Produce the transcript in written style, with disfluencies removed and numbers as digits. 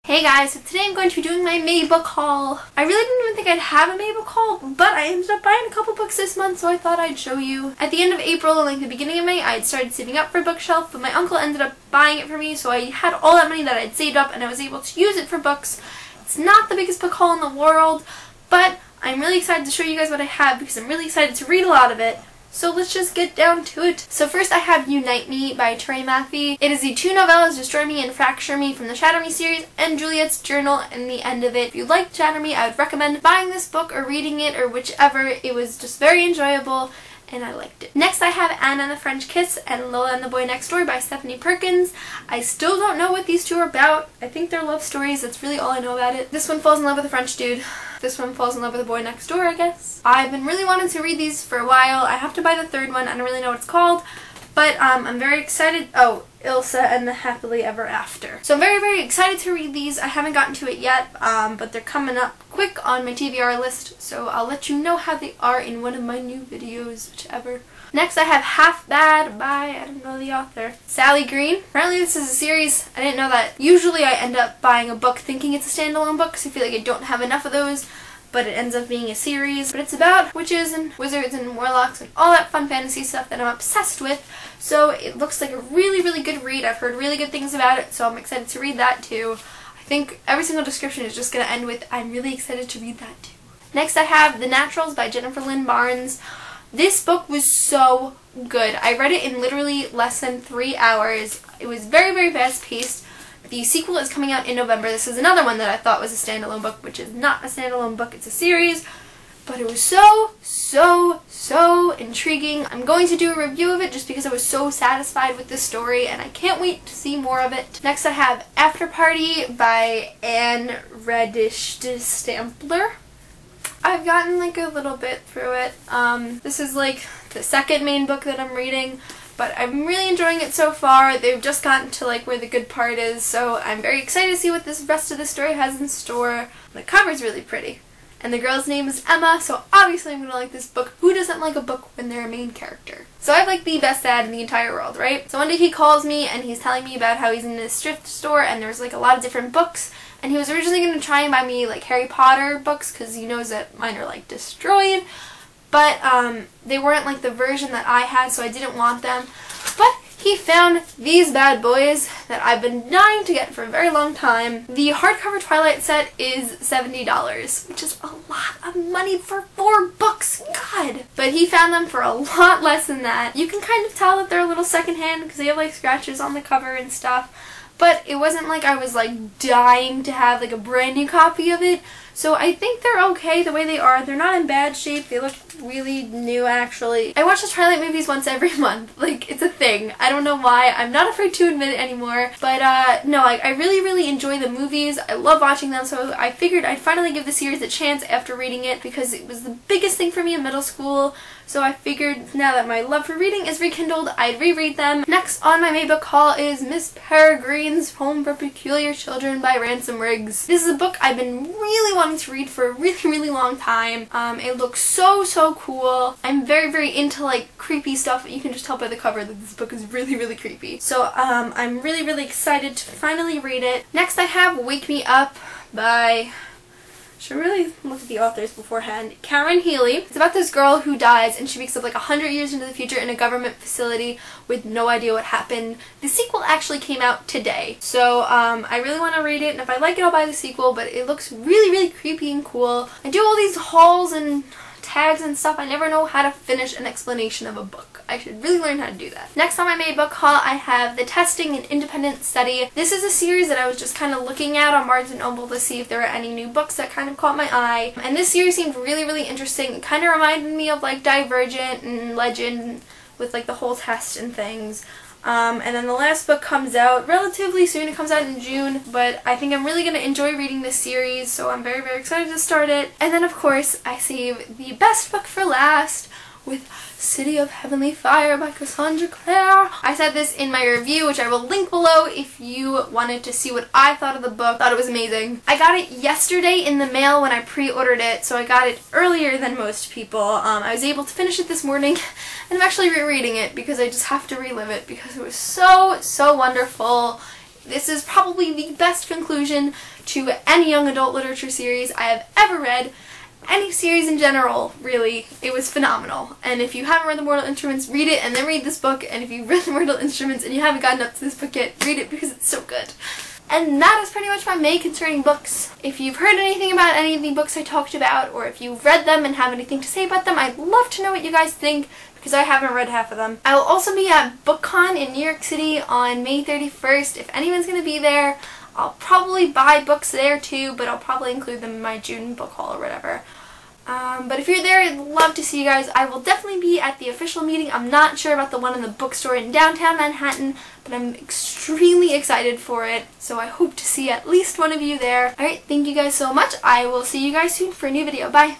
Hey guys, so today I'm going to be doing my May book haul. I really didn't even think I'd have a May book haul, but I ended up buying a couple books this month, so I thought I'd show you. At the end of April and like the beginning of May, I had started saving up for a bookshelf, but my uncle ended up buying it for me, so I had all that money that I'd saved up and I was able to use it for books. It's not the biggest book haul in the world, but I'm really excited to show you guys what I have because I'm really excited to read a lot of it. So let's just get down to it. So first I have Unite Me by Terry Matthey. It is the two novellas Destroy Me and Fracture Me from the Shatter Me series and Juliet's Journal and the end of it. If you like Shatter Me, I would recommend buying this book or reading it or whichever. It was just very enjoyable and I liked it. Next I have Anne and the French Kiss and Lola and the Boy Next Door by Stephanie Perkins. I still don't know what these two are about. I think they're love stories. That's really all I know about it. This one falls in love with a French dude. This one falls in love with the boy next door, I guess. I've been really wanting to read these for a while. I have to buy the third one. I don't really know what it's called, but I'm very excited. Oh, Ilsa and the Happily Ever After. So I'm very, very excited to read these. I haven't gotten to it yet, but they're coming up quick on my TBR list, so I'll let you know how they are in one of my new videos, whichever. Next I have Half Bad by, I don't know the author, Sally Green. Apparently this is a series. I didn't know that. Usually I end up buying a book thinking it's a standalone book because I feel like I don't have enough of those, but it ends up being a series. But it's about witches and wizards and warlocks and all that fun fantasy stuff that I'm obsessed with. So it looks like a really, really good read. I've heard really good things about it, so I'm excited to read that too. I think every single description is just going to end with, I'm really excited to read that too. Next I have The Naturals by Jennifer Lynn Barnes. This book was so good. I read it in literally less than 3 hours. It was very, very fast paced. The sequel is coming out in November. This is another one that I thought was a standalone book, which is not a standalone book. It's a series. But it was so intriguing. I'm going to do a review of it just because I was so satisfied with the story and I can't wait to see more of it. Next I have After Party by Anne Reddish-Stampler. I've gotten like a little bit through it. This is like the second main book that I'm reading, but I'm really enjoying it so far. They've just gotten to like where the good part is, so I'm very excited to see what this rest of the story has in store. The cover's really pretty. And the girl's name is Emma, so obviously I'm going to like this book. Who doesn't like a book when they're a main character? So I have like the best dad in the entire world, right? So one day he calls me and he's telling me about how he's in this thrift store and there's like a lot of different books. And he was originally going to try and buy me like Harry Potter books because he knows that mine are like destroyed. But they weren't like the version that I had, so I didn't want them. But he found these bad boys that I've been dying to get for a very long time. The hardcover Twilight set is $70, which is a lot of money for 4 books. God! But he found them for a lot less than that. You can kind of tell that they're a little secondhand because they have like scratches on the cover and stuff. But it wasn't like I was like dying to have like a brand new copy of it. So I think they're okay the way they are. They're not in bad shape. They look really new actually. I watch the Twilight movies once every month. Like, it's a thing. I don't know why. I'm not afraid to admit it anymore. But no, I really enjoy the movies. I love watching them, so I figured I'd finally give the series a chance after reading it because it was the biggest thing for me in middle school. So I figured now that my love for reading is rekindled, I'd reread them. Next on my May book haul is Miss Peregrine's Home for Peculiar Children by Ransom Riggs. This is a book I've been really wanting to read for a really long time. It looks so cool. I'm very into like creepy stuff. You can just tell by the cover that this book is really creepy. So I'm really excited to finally read it. Next I have Wake Me Up by, should really look at the authors beforehand, Karen Healy. It's about this girl who dies and she wakes up like 100 years into the future in a government facility with no idea what happened. The sequel actually came out today, so I really want to read it, and if I like it I'll buy the sequel, but it looks really creepy and cool. I do all these hauls and tags and stuff. I never know how to finish an explanation of a book. I should really learn how to do that. Next on my May book haul I have The Testing and Independent Study. This is a series that I was just kind of looking at on Barnes & Noble to see if there were any new books that kind of caught my eye. And this series seemed really interesting. It kind of reminded me of like Divergent and Legend with like the whole test and things. And then the last book comes out relatively soon. It comes out in June, but I think I'm really going to enjoy reading this series, so I'm very excited to start it. And then of course I save the best book for last with City of Heavenly Fire by Cassandra Clare. I said this in my review, which I will link below if you wanted to see what I thought of the book. Thought it was amazing. I got it yesterday in the mail when I pre-ordered it, so I got it earlier than most people. I was able to finish it this morning, and I'm actually rereading it because I just have to relive it because it was so wonderful. This is probably the best conclusion to any young adult literature series I have ever read. Any series in general, really. It was phenomenal. And if you haven't read The Mortal Instruments, read it and then read this book. And if you've read The Mortal Instruments and you haven't gotten up to this book yet, read it because it's so good. And that is pretty much my May concerning books. If you've heard anything about any of the books I talked about, or if you've read them and have anything to say about them, I'd love to know what you guys think, because I haven't read half of them. I will also be at BOOKCON in New York City on May 31st. If anyone's going to be there, I'll probably buy books there too, but I'll probably include them in my June book haul or whatever. But if you're there, I'd love to see you guys. I will definitely be at the official meeting. I'm not sure about the one in the bookstore in downtown Manhattan, but I'm extremely excited for it. So I hope to see at least one of you there. Alright, thank you guys so much. I will see you guys soon for a new video. Bye!